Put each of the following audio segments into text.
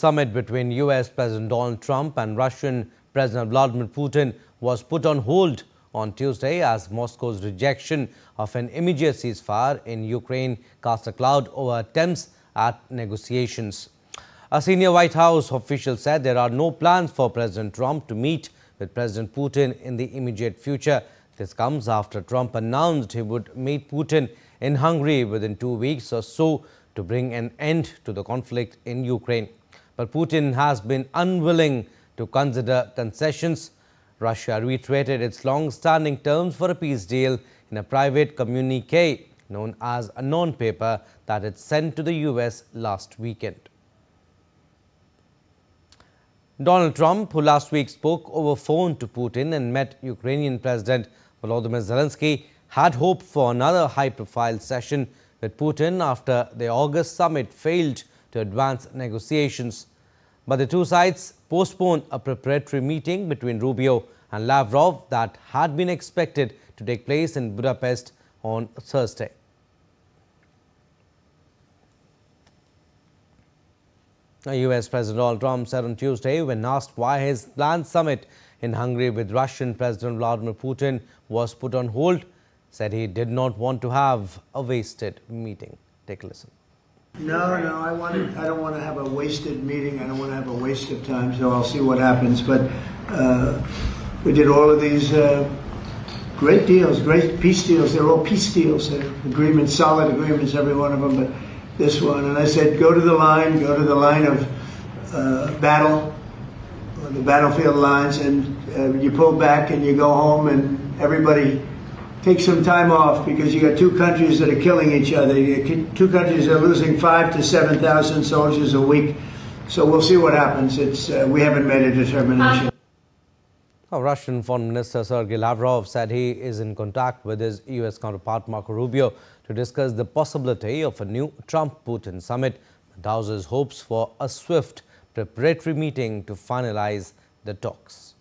Summit between US President Donald Trump and Russian President Vladimir Putin was put on hold on Tuesday as Moscow's rejection of an immediate ceasefire in Ukraine cast a cloud over attempts at negotiations. A senior White House official said there are no plans for President Trump to meet with President Putin in the immediate future. This comes after Trump announced he would meet Putin in Hungary within 2 weeks or so to bring an end to the conflict in Ukraine. But Putin has been unwilling to consider concessions. Russia reiterated its long-standing terms for a peace deal in a private communique known as a non-paper that it sent to the US last weekend. Donald Trump, who last week spoke over phone to Putin and met Ukrainian President Volodymyr Zelenskyy, had hoped for another high-profile session with Putin after the August summit failed to advance negotiations. But the two sides postponed a preparatory meeting between Rubio and Lavrov that had been expected to take place in Budapest on Thursday. US President Donald Trump said on Tuesday, when asked why his planned summit in Hungary with Russian President Vladimir Putin was put on hold, said he did not want to have a wasted meeting. Take a listen. No, I don't want to have a wasted meeting. I don't want to have a waste of time, so I'll see what happens. But we did all of these great deals, great peace deals. They're all peace deals, agreements, solid agreements, every one of them. But this one, and I said, go to the line of battle, the battlefield lines, and you pull back and you go home, and everybody take some time off, because you got two countries that are killing each other. Two countries that are losing 5,000 to 7,000 soldiers a week. So we'll see what happens. We haven't made a determination. Russian Foreign Minister Sergei Lavrov said he is in contact with his US counterpart Marco Rubio to discuss the possibility of a new Trump-Putin summit, but douses hopes for a swift preparatory meeting to finalize the talks.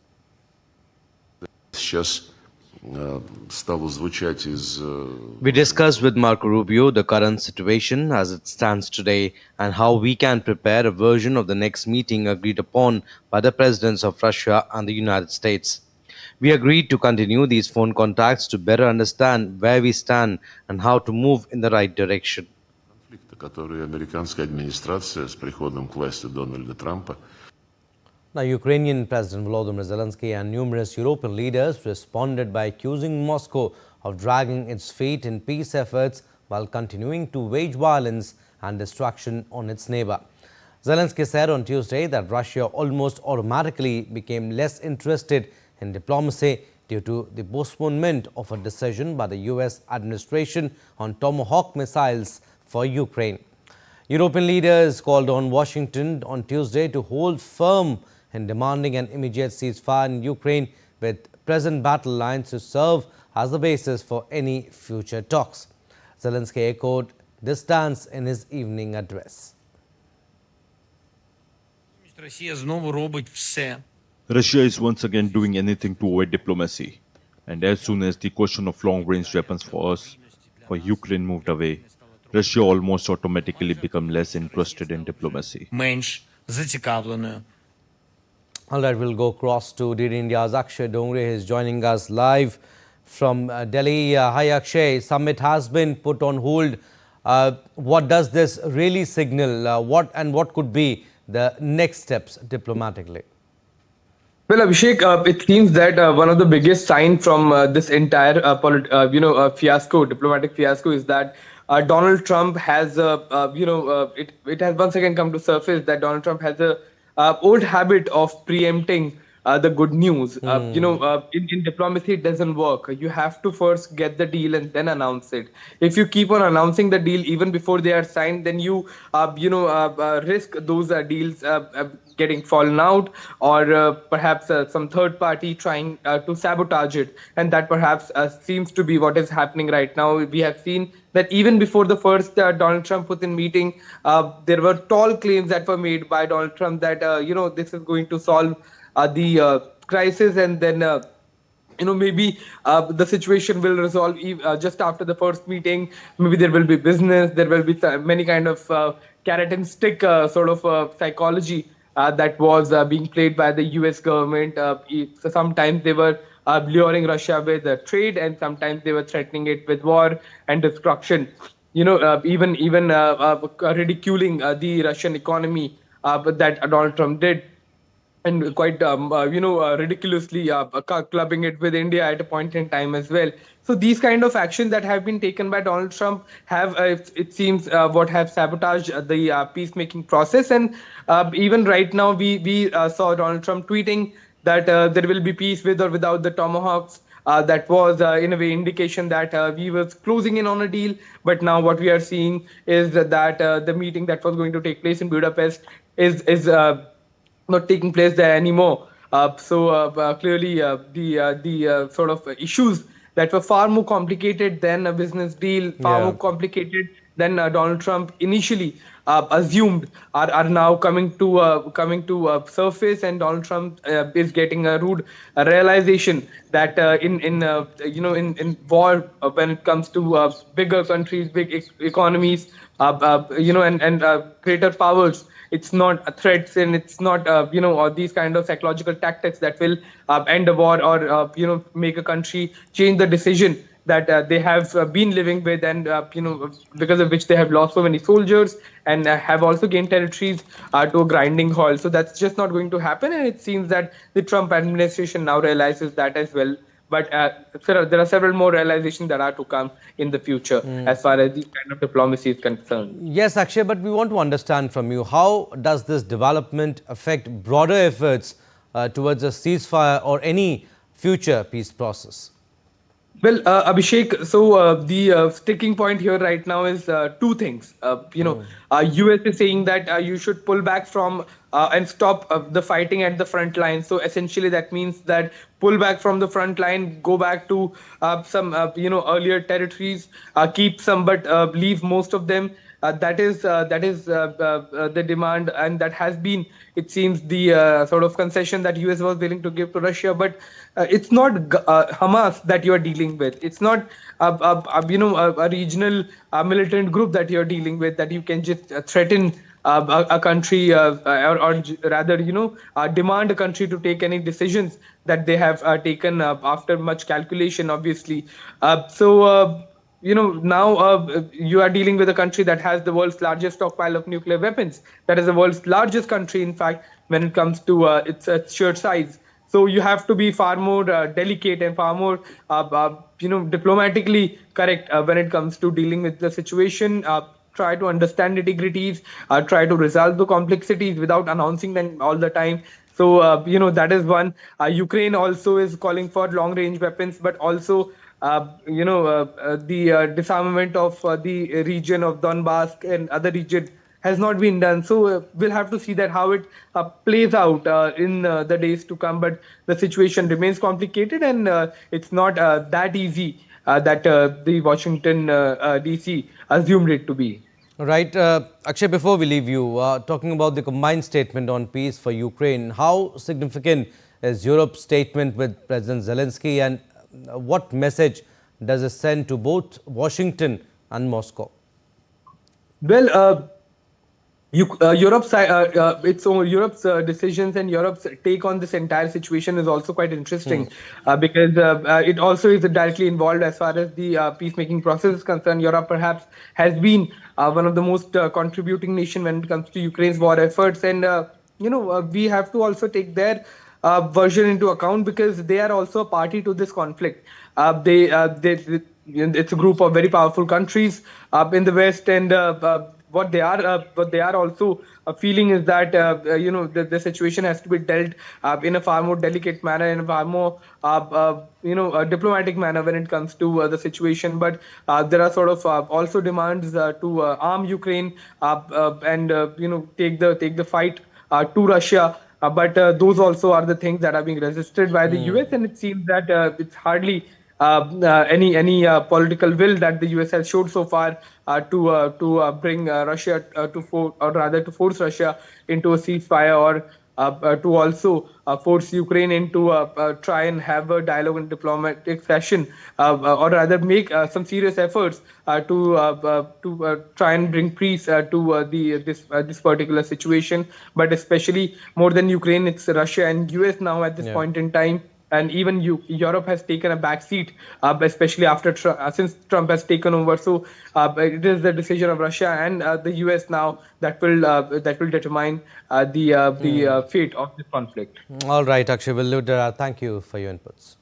We discussed with Marco Rubio the current situation as it stands today and how we can prepare a version of the next meeting agreed upon by the presidents of Russia and the United States. We agreed to continue these phone contacts to better understand where we stand and how to move in the right direction. Now, Ukrainian President Volodymyr Zelenskyy and numerous European leaders responded by accusing Moscow of dragging its feet in peace efforts while continuing to wage violence and destruction on its neighbor. Zelenskyy said on Tuesday that Russia almost automatically became less interested in diplomacy due to the postponement of a decision by the US administration on Tomahawk missiles for Ukraine. European leaders called on Washington on Tuesday to hold firm in demanding an immediate ceasefire in Ukraine, with present battle lines to serve as the basis for any future talks. Zelenskyy echoed this stance in his evening address. Russia is once again doing anything to avoid diplomacy, and as soon as the question of long-range weapons for Ukraine moved away, Russia almost automatically became less interested in diplomacy. All right, we'll go across to DD India's Akshay Dongre. He is joining us live from Delhi. Hi Akshay, summit has been put on hold. What does this really signal? What could be the next steps diplomatically? Well, Abhishek, it seems that one of the biggest signs from this entire diplomatic fiasco, is that Donald Trump has, it has once again come to surface that Donald Trump has a old habit of preempting the good news. In diplomacy, it doesn't work. You have to first get the deal and then announce it. If you keep on announcing the deal even before they are signed, then you, risk those deals getting fallen out, or perhaps some third party trying to sabotage it. And that perhaps seems to be what is happening right now. We have seen that even before the first Donald Trump-Putin meeting, there were tall claims that were made by Donald Trump that, this is going to solve the crisis, and then maybe the situation will resolve just after the first meeting. Maybe there will be business, there will be many kind of carrot and stick sort of psychology that was being played by the US government. So sometimes they were luring Russia with trade, and sometimes they were threatening it with war and destruction. Even ridiculing the Russian economy, but that Donald Trump did, and quite ridiculously clubbing it with India at a point in time as well. So these kind of actions that have been taken by Donald Trump have, it seems, what have sabotaged the peacemaking process. And even right now, we saw Donald Trump tweeting that there will be peace with or without the Tomahawks. That was, in a way, indication that we was closing in on a deal. But now what we are seeing is that the meeting that was going to take place in Budapest is not taking place there anymore. Clearly, the sort of issues that were far more complicated than a business deal, far more complicated than Donald Trump initially assumed, are now coming to surface, and Donald Trump is getting a rude realization that in war, when it comes to bigger countries, big economies, and greater powers, it's not threats, and it's not or these kind of psychological tactics that will end a war, or make a country change the decision that they have been living with, and because of which they have lost so many soldiers, and have also gained territories to a grinding halt. So that's just not going to happen, and it seems that the Trump administration now realizes that as well. But there are several more realizations that are to come in the future as far as this kind of diplomacy is concerned. Yes, Akshay, but we want to understand from you, how does this development affect broader efforts towards a ceasefire or any future peace process? Well, Abhishek, so the sticking point here right now is two things. US is saying that you should pull back from and stop the fighting at the front line. So essentially, that means that pull back from the front line, go back to some earlier territories, keep some but leave most of them. That is the demand, and that has been, it seems, the sort of concession that US was willing to give to Russia. But it's not Hamas that you are dealing with. It's not a regional militant group that you are dealing with, that you can just threaten a country, or rather, demand a country to take any decisions that they have taken after much calculation, obviously. Now you are dealing with a country that has the world's largest stockpile of nuclear weapons. That is the world's largest country, in fact, when it comes to its sheer size. So you have to be far more delicate and far more, diplomatically correct when it comes to dealing with the situation. Try to understand nitty-gritties, try to resolve the complexities without announcing them all the time. So, that is one. Ukraine also is calling for long-range weapons, but also the disarmament of the region of Donbass and other region has not been done. So we'll have to see that how it plays out in the days to come. But the situation remains complicated, and it's not that easy that the Washington DC assumed it to be. Right. Akshay, before we leave you, talking about the combined statement on peace for Ukraine, how significant is Europe's statement with President Zelenskyy, and what message does it send to both Washington and Moscow? Well, Europe's decisions and Europe's take on this entire situation is also quite interesting because it also is directly involved as far as the peacemaking process is concerned. Europe perhaps has been one of the most contributing nation when it comes to Ukraine's war efforts, and we have to also take their version into account, because they are also a party to this conflict. It's a group of very powerful countries in the West, and what they are also feeling is that the situation has to be dealt in a far more delicate manner, in a far more diplomatic manner when it comes to the situation. But there are sort of also demands to arm Ukraine and take the fight to Russia. But those also are the things that are being resisted by the US, and it seems that it's hardly any political will that the US has showed so far to bring Russia to force Russia into a ceasefire, or to also force Ukraine into try and have a dialogue in diplomatic fashion, or rather make some serious efforts to try and bring peace to this particular situation. But especially more than Ukraine, it's Russia and US now at this point in time. And even Europe has taken a back seat, especially after since Trump has taken over. So it is the decision of Russia and the US now that will determine the fate of this conflict. All right, Akshay, we'll leave it there. Thank you for your inputs.